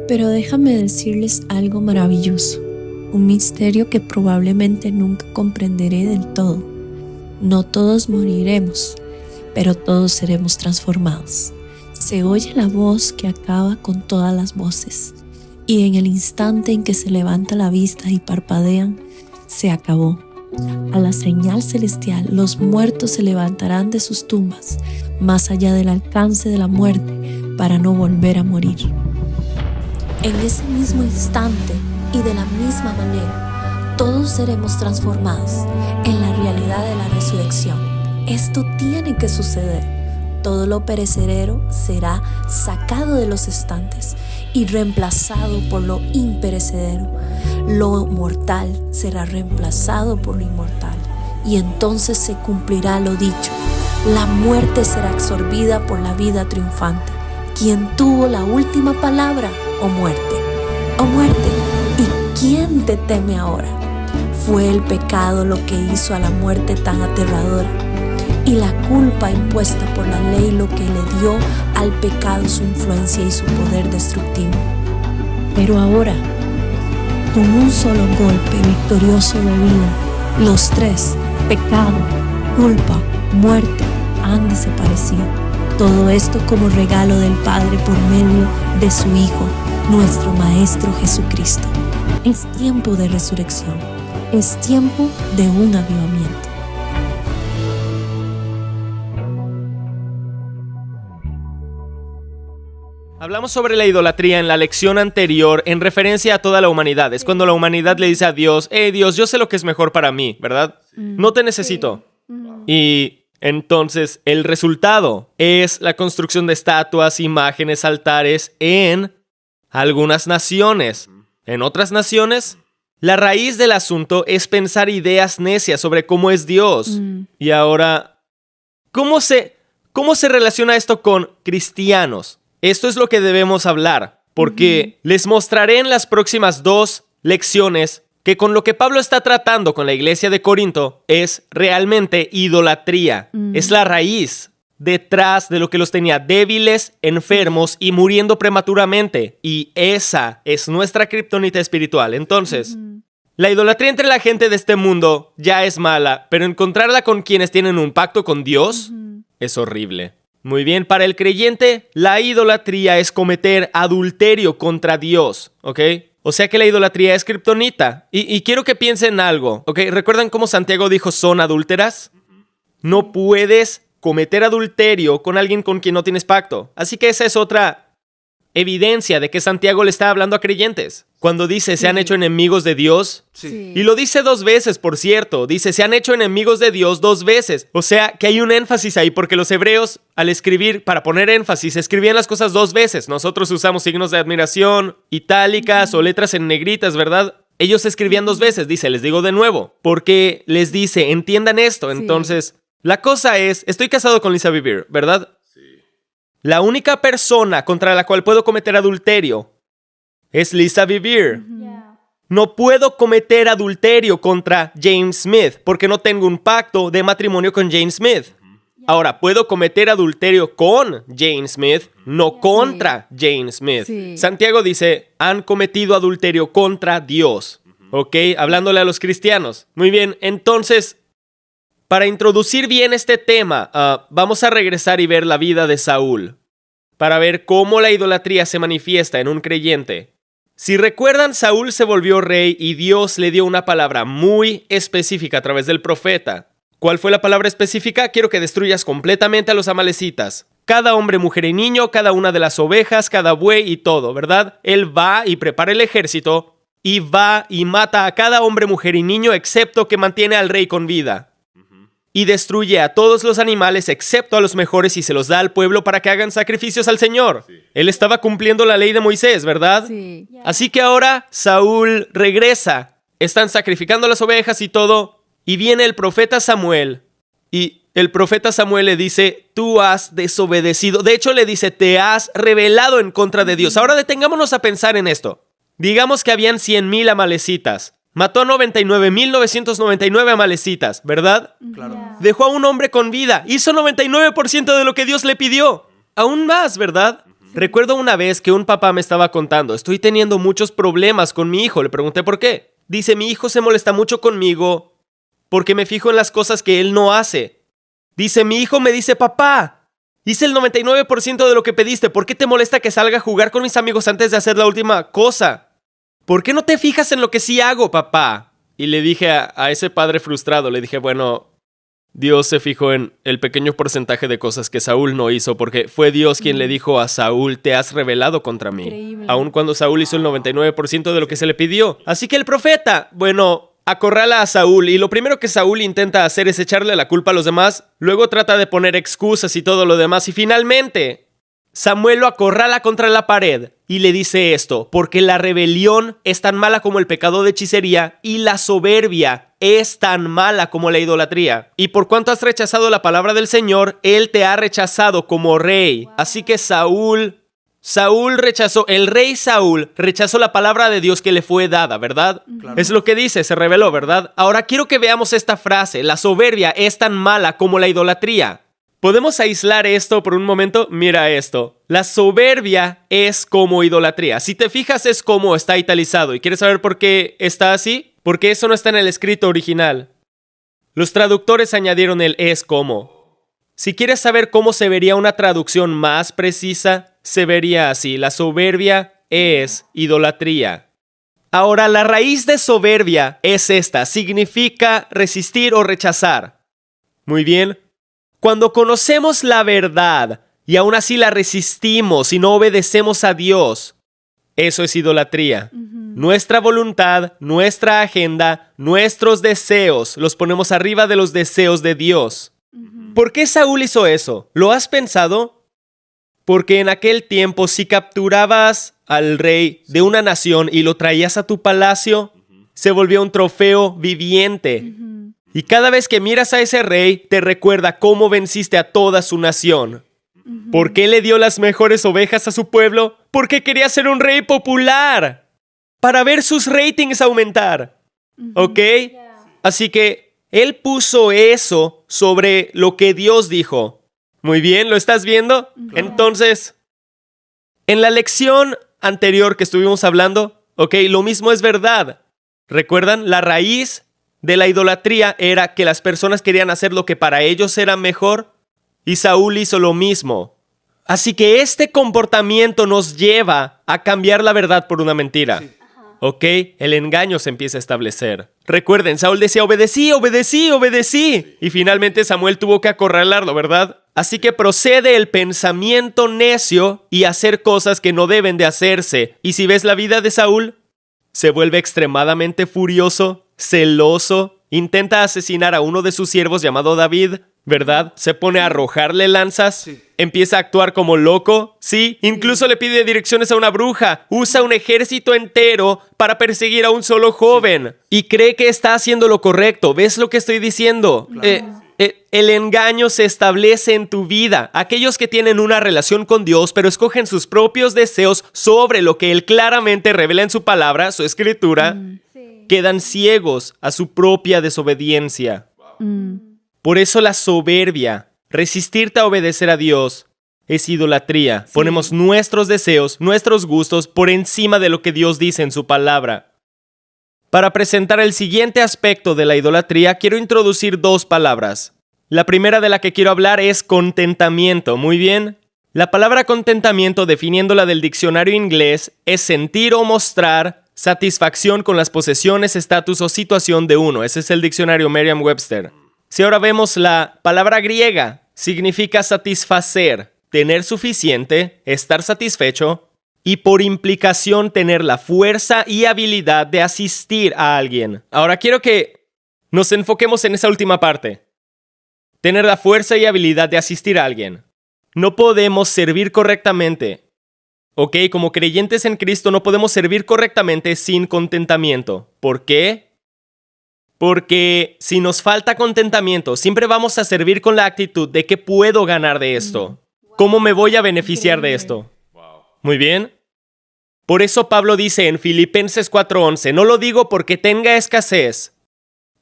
Pero déjame decirles algo maravilloso, un misterio que probablemente nunca comprenderé del todo. No todos moriremos, pero todos seremos transformados. Se oye la voz que acaba con todas las voces, y en el instante en que se levanta la vista y parpadean, se acabó. A la señal celestial, los muertos se levantarán de sus tumbas, más allá del alcance de la muerte, para no volver a morir. En ese mismo instante y de la misma manera, todos seremos transformados en la realidad de la resurrección. Esto tiene que suceder. Todo lo perecedero será sacado de los estantes y reemplazado por lo imperecedero. Lo mortal será reemplazado por lo inmortal. Y entonces se cumplirá lo dicho. La muerte será absorbida por la vida triunfante. ¿Quién tuvo la última palabra? ¿O muerte? ¿O muerte? ¿Y quién te teme ahora? Fue el pecado lo que hizo a la muerte tan aterradora, y la culpa impuesta por la ley lo que le dio al pecado su influencia y su poder destructivo. Pero ahora, con un solo golpe victorioso de vida, los tres, pecado, culpa, muerte, han desaparecido. Todo esto como regalo del Padre por medio de su Hijo, nuestro Maestro Jesucristo. Es tiempo de resurrección. Es tiempo de un avivamiento. Hablamos sobre la idolatría en la lección anterior en referencia a toda la humanidad. Es cuando la humanidad le dice a Dios, Dios, yo sé lo que es mejor para mí, ¿verdad? No te necesito. Y entonces el resultado es la construcción de estatuas, imágenes, altares en algunas naciones. En otras naciones, la raíz del asunto es pensar ideas necias sobre cómo es Dios. Y ahora, ¿cómo se relaciona esto con cristianos? Esto es lo que debemos hablar, porque les mostraré en las próximas 2 lecciones que con lo que Pablo está tratando con la iglesia de Corinto es realmente idolatría. Es la raíz detrás de lo que los tenía débiles, enfermos y muriendo prematuramente. Y esa es nuestra kriptonita espiritual. Entonces, la idolatría entre la gente de este mundo ya es mala, pero encontrarla con quienes tienen un pacto con Dios es horrible. Muy bien, para el creyente, la idolatría es cometer adulterio contra Dios, ¿ok? O sea que la idolatría es kriptonita. Y quiero que piensen en algo, ¿ok? ¿Recuerdan cómo Santiago dijo son adúlteras? No puedes cometer adulterio con alguien con quien no tienes pacto. Así que esa es otra evidencia de que Santiago le está hablando a creyentes. Cuando dice se han hecho enemigos de Dios. Y lo dice 2 veces, por cierto. Dice se han hecho enemigos de Dios 2 veces. O sea que hay un énfasis ahí porque los hebreos al escribir, para poner énfasis, escribían las cosas 2 veces. Nosotros usamos signos de admiración, itálicas o letras en negritas, ¿verdad? Ellos escribían 2 veces. Dice, les digo de nuevo. Porque les dice, entiendan esto. Entonces, la cosa es, estoy casado con Lisa Vivir, ¿verdad? La única persona contra la cual puedo cometer adulterio es Lisa Vivir. No puedo cometer adulterio contra James Smith porque no tengo un pacto de matrimonio con James Smith. Ahora, puedo cometer adulterio con James Smith, no contra James Smith. Santiago dice, han cometido adulterio contra Dios. ¿Ok? Hablándole a los cristianos. Muy bien, entonces, para introducir bien este tema, vamos a regresar y ver la vida de Saúl, para ver cómo la idolatría se manifiesta en un creyente. Si recuerdan, Saúl se volvió rey y Dios le dio una palabra muy específica a través del profeta. ¿Cuál fue la palabra específica? Quiero que destruyas completamente a los amalecitas. Cada hombre, mujer y niño, cada una de las ovejas, cada buey y todo, ¿verdad? Él va y prepara el ejército y va y mata a cada hombre, mujer y niño, excepto que mantiene al rey con vida. Y destruye a todos los animales excepto a los mejores y se los da al pueblo para que hagan sacrificios al Señor. Él estaba cumpliendo la ley de Moisés, ¿verdad? Así que ahora Saúl regresa. Están sacrificando las ovejas y todo. Y viene el profeta Samuel. Y el profeta Samuel le dice, tú has desobedecido. De hecho, le dice, te has rebelado en contra de Dios. Ahora detengámonos a pensar en esto. Digamos que habían 100,000 amalecitas. Mató a 99,999 amalecitas, ¿verdad? Claro. Dejó a un hombre con vida. Hizo 99% de lo que Dios le pidió. Aún más, ¿verdad? Recuerdo una vez que un papá me estaba contando, estoy teniendo muchos problemas con mi hijo. Le pregunté por qué. Dice, mi hijo se molesta mucho conmigo porque me fijo en las cosas que él no hace. Dice, mi hijo me dice, papá, hice el 99% de lo que pediste. ¿Por qué te molesta que salga a jugar con mis amigos antes de hacer la última cosa? ¿Por qué no te fijas en lo que sí hago, papá? Y le dije a ese padre frustrado, le dije, bueno, Dios se fijó en el pequeño porcentaje de cosas que Saúl no hizo, porque fue Dios quien le dijo a Saúl, te has rebelado contra mí. Increíble. Aun cuando Saúl hizo el 99% de lo que se le pidió. Así que el profeta, bueno, acorrala a Saúl y lo primero que Saúl intenta hacer es echarle la culpa a los demás, luego trata de poner excusas y todo lo demás y finalmente Samuel lo acorrala contra la pared y le dice esto, porque la rebelión es tan mala como el pecado de hechicería y la soberbia es tan mala como la idolatría. Y por cuanto has rechazado la palabra del Señor, Él te ha rechazado como rey. Así que el rey Saúl rechazó la palabra de Dios que le fue dada, ¿verdad? Claro. Es lo que dice, se reveló, ¿verdad? Ahora quiero que veamos esta frase, la soberbia es tan mala como la idolatría. ¿Podemos aislar esto por un momento? Mira esto. La soberbia es como idolatría. Si te fijas es como está italicado. ¿Y quieres saber por qué está así? Porque eso no está en el escrito original. Los traductores añadieron el es como. Si quieres saber cómo se vería una traducción más precisa, se vería así. La soberbia es idolatría. Ahora, la raíz de soberbia es esta. Significa resistir o rechazar. Muy bien. Cuando conocemos la verdad y aún así la resistimos y no obedecemos a Dios, eso es idolatría. Nuestra voluntad, nuestra agenda, nuestros deseos, los ponemos arriba de los deseos de Dios. ¿Por qué Saúl hizo eso? ¿Lo has pensado? Porque en aquel tiempo, si capturabas al rey de una nación y lo traías a tu palacio, se volvió un trofeo viviente. Y cada vez que miras a ese rey, te recuerda cómo venciste a toda su nación. ¿Por qué le dio las mejores ovejas a su pueblo? Porque quería ser un rey popular. Para ver sus ratings aumentar. ¿Ok? Así que él puso eso sobre lo que Dios dijo. Muy bien, ¿lo estás viendo? Entonces, en la lección anterior que estuvimos hablando, ok, lo mismo es verdad. ¿Recuerdan? La raíz de la idolatría era que las personas querían hacer lo que para ellos era mejor y Saúl hizo lo mismo. Así que este comportamiento nos lleva a cambiar la verdad por una mentira. Sí. ¿Ok? El engaño se empieza a establecer. Recuerden, Saúl decía, obedecí. Y finalmente Samuel tuvo que acorralarlo, ¿verdad? Así que procede el pensamiento necio y hacer cosas que no deben de hacerse. Y si ves la vida de Saúl, se vuelve extremadamente furioso, celoso, intenta asesinar a uno de sus siervos llamado David, ¿verdad? Se pone a arrojarle lanzas, empieza a actuar como loco, ¿sí? Incluso le pide direcciones a una bruja, usa un ejército entero para perseguir a un solo joven y cree que está haciendo lo correcto. ¿Ves lo que estoy diciendo? El engaño se establece en tu vida. Aquellos que tienen una relación con Dios, pero escogen sus propios deseos sobre lo que Él claramente revela en su palabra, su escritura, quedan ciegos a su propia desobediencia. Por eso la soberbia, resistirte a obedecer a Dios, es idolatría. Ponemos nuestros deseos, nuestros gustos por encima de lo que Dios dice en su palabra. Para presentar el siguiente aspecto de la idolatría, quiero introducir dos palabras. La primera de la que quiero hablar es contentamiento. Muy bien. La palabra contentamiento, definiéndola del diccionario inglés, es sentir o mostrar satisfacción con las posesiones, estatus o situación de uno. Ese es el diccionario Merriam-Webster. Si ahora vemos la palabra griega, significa satisfacer, tener suficiente, estar satisfecho, y por implicación tener la fuerza y habilidad de asistir a alguien. Ahora quiero que nos enfoquemos en esa última parte. Tener la fuerza y habilidad de asistir a alguien. No podemos servir correctamente. ¿Ok? Como creyentes en Cristo no podemos servir correctamente sin contentamiento. ¿Por qué? Porque si nos falta contentamiento, siempre vamos a servir con la actitud de ¿qué puedo ganar de esto? ¿Cómo me voy a beneficiar de esto? Muy bien. Por eso Pablo dice en Filipenses 4:11, no lo digo porque tenga escasez,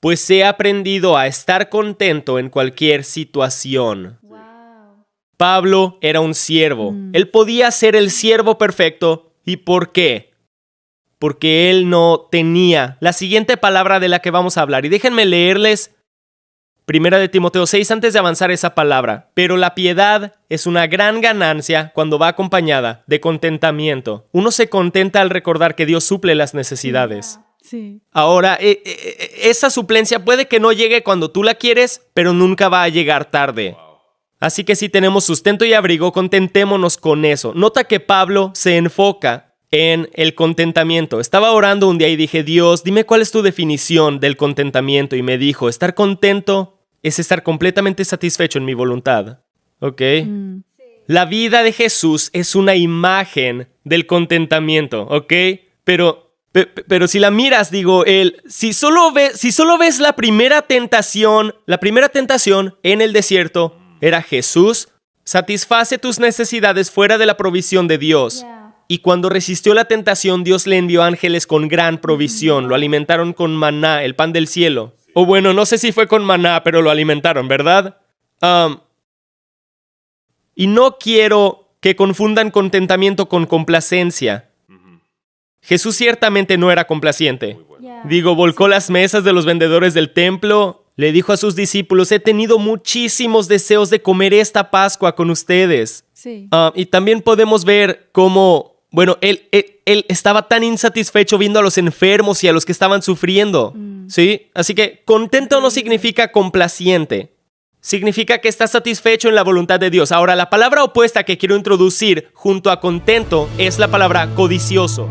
pues he aprendido a estar contento en cualquier situación. Pablo era un siervo. Él podía ser el siervo perfecto. ¿Y por qué? Porque él no tenía la siguiente palabra de la que vamos a hablar. Y déjenme leerles 1 de Timoteo 6 antes de avanzar esa palabra. Pero la piedad es una gran ganancia cuando va acompañada de contentamiento. Uno se contenta al recordar que Dios suple las necesidades. Sí. Ahora, esa suplencia puede que no llegue cuando tú la quieres, pero nunca va a llegar tarde. Así que si tenemos sustento y abrigo, contentémonos con eso. Nota que Pablo se enfoca en el contentamiento. Estaba orando un día y dije, Dios, dime cuál es tu definición del contentamiento. Y me dijo, estar contento es estar completamente satisfecho en mi voluntad. ¿Ok? La vida de Jesús es una imagen del contentamiento. ¿Ok? Pero si la miras, digo, si solo ves la primera tentación en el desierto era Jesús, satisface tus necesidades fuera de la provisión de Dios. Y cuando resistió la tentación, Dios le envió ángeles con gran provisión. Lo alimentaron con maná, el pan del cielo. O bueno, no sé si fue con maná, pero lo alimentaron, ¿verdad? Y no quiero que confundan contentamiento con complacencia. Jesús ciertamente no era complaciente. Digo, volcó las mesas de los vendedores del templo. Le dijo a sus discípulos, he tenido muchísimos deseos de comer esta Pascua con ustedes. Sí. Y también podemos ver cómo, él estaba tan insatisfecho viendo a los enfermos y a los que estaban sufriendo. ¿Sí? Así que contento no significa complaciente. Significa que está satisfecho en la voluntad de Dios. Ahora, la palabra opuesta que quiero introducir junto a contento es la palabra codicioso.